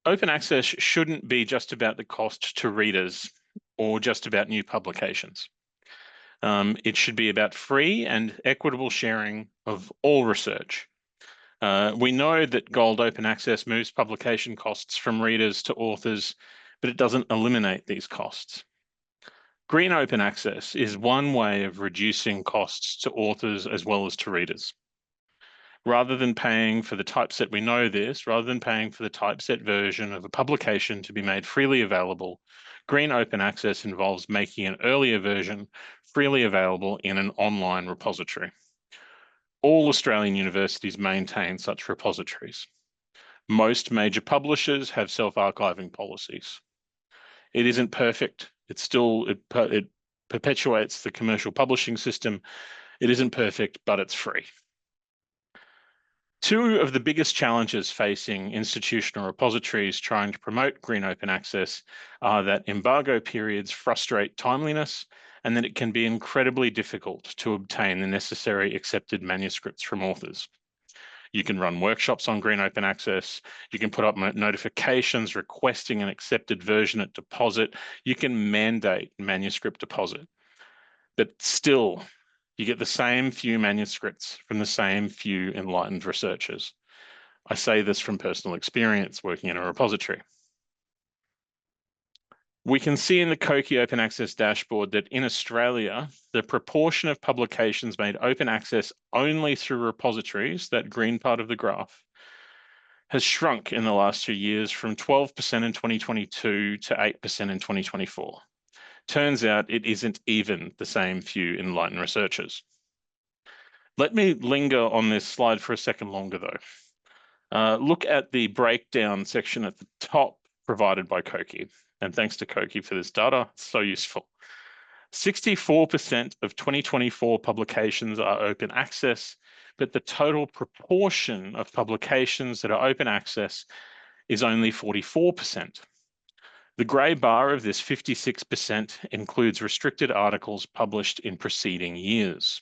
Open access shouldn't be just about the cost to readers or just about new publications. It should be about free and equitable sharing of all research. We know that gold open access moves publication costs from readers to authors, but it doesn't eliminate these costs. Green open access is one way of reducing costs to authors as well as to readers. Rather than paying for the typeset, we know this, rather than paying for the typeset version of a publication to be made freely available, green open access involves making an earlier version freely available in an online repository. All Australian universities maintain such repositories. Most major publishers have self-archiving policies. It isn't perfect. It perpetuates the commercial publishing system. It isn't perfect, but it's free. Two of the biggest challenges facing institutional repositories trying to promote green open access are that embargo periods frustrate timeliness and that it can be incredibly difficult to obtain the necessary accepted manuscripts from authors. You can run workshops on green open access. You can put up notifications requesting an accepted version at deposit. You can mandate manuscript deposit. But still, you get the same few manuscripts from the same few enlightened researchers. I say this from personal experience working in a repository. We can see in the COKI Open Access dashboard that in Australia, the proportion of publications made open access only through repositories, that green part of the graph, has shrunk in the last 2 years from 12% in 2022 to 8% in 2024. Turns out it isn't even the same few enlightened researchers. Let me linger on this slide for a second longer though. Look at the breakdown section at the top provided by COKI. And thanks to COKI for this data, it's so useful. 64% of 2024 publications are open access, but the total proportion of publications that are open access is only 44%. The grey bar of this 56% includes restricted articles published in preceding years.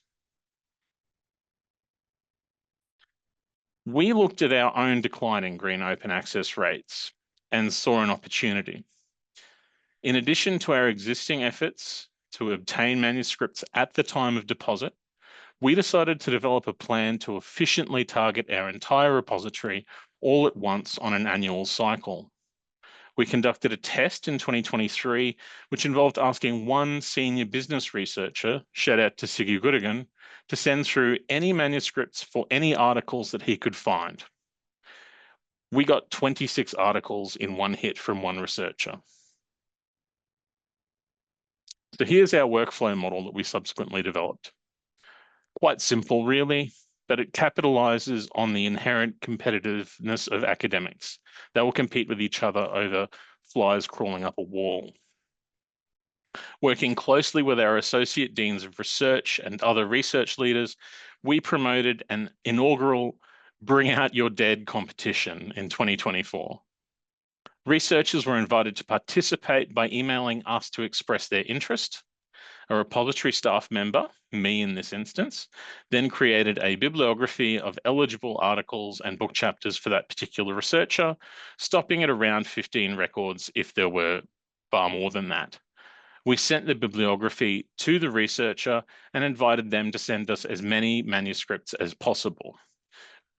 We looked at our own declining green open access rates and saw an opportunity. In addition to our existing efforts to obtain manuscripts at the time of deposit, we decided to develop a plan to efficiently target our entire repository all at once on an annual cycle. We conducted a test in 2023, which involved asking one senior business researcher, shout out to Siggy Goodigan, to send through any manuscripts for any articles that he could find. We got 26 articles in one hit from one researcher. So here's our workflow model that we subsequently developed. Quite simple, really, but it capitalizes on the inherent competitiveness of academics. They will compete with each other over flies crawling up a wall. Working closely with our associate deans of research and other research leaders, we promoted an inaugural Bring Out Your Dead competition in 2024. Researchers were invited to participate by emailing us to express their interest. A repository staff member, me in this instance, then created a bibliography of eligible articles and book chapters for that particular researcher, stopping at around 15 records if there were far more than that. We sent the bibliography to the researcher and invited them to send us as many manuscripts as possible.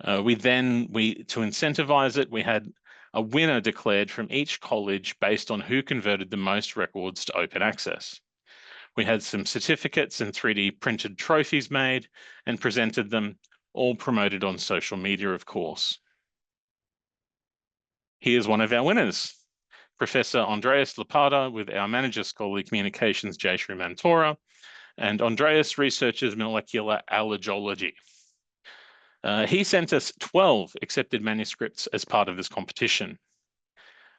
To incentivize it, we had a winner declared from each college based on who converted the most records to open access. We had some certificates and 3D printed trophies made and presented them, all promoted on social media, of course. Here's one of our winners, Professor Andreas Lapata with our Manager Scholarly Communications, Jayshree Mantora, and Andreas researches molecular allergology. He sent us 12 accepted manuscripts as part of this competition.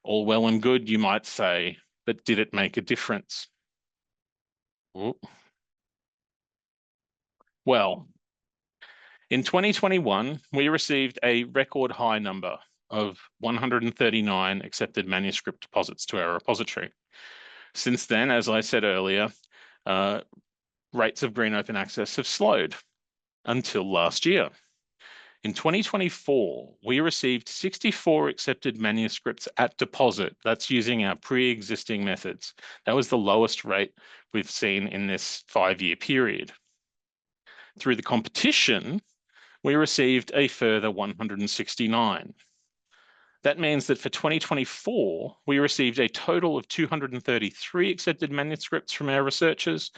All well and good, you might say, but did it make a difference? Ooh. Well, in 2021, we received a record high number of 139 accepted manuscript deposits to our repository. Since then, as I said earlier, rates of green open access have slowed until last year. In 2024, we received 64 accepted manuscripts at deposit. That's using our pre-existing methods. That was the lowest rate we've seen in this 5-year period. Through the competition, we received a further 169. That means that for 2024, we received a total of 233 accepted manuscripts from our researchers,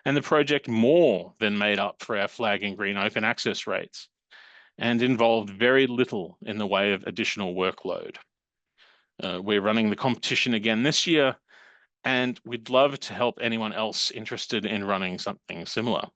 and the project more than made up for our flagging green open access rates and involved very little in the way of additional workload. We're running the competition again this year, and we'd love to help anyone else interested in running something similar.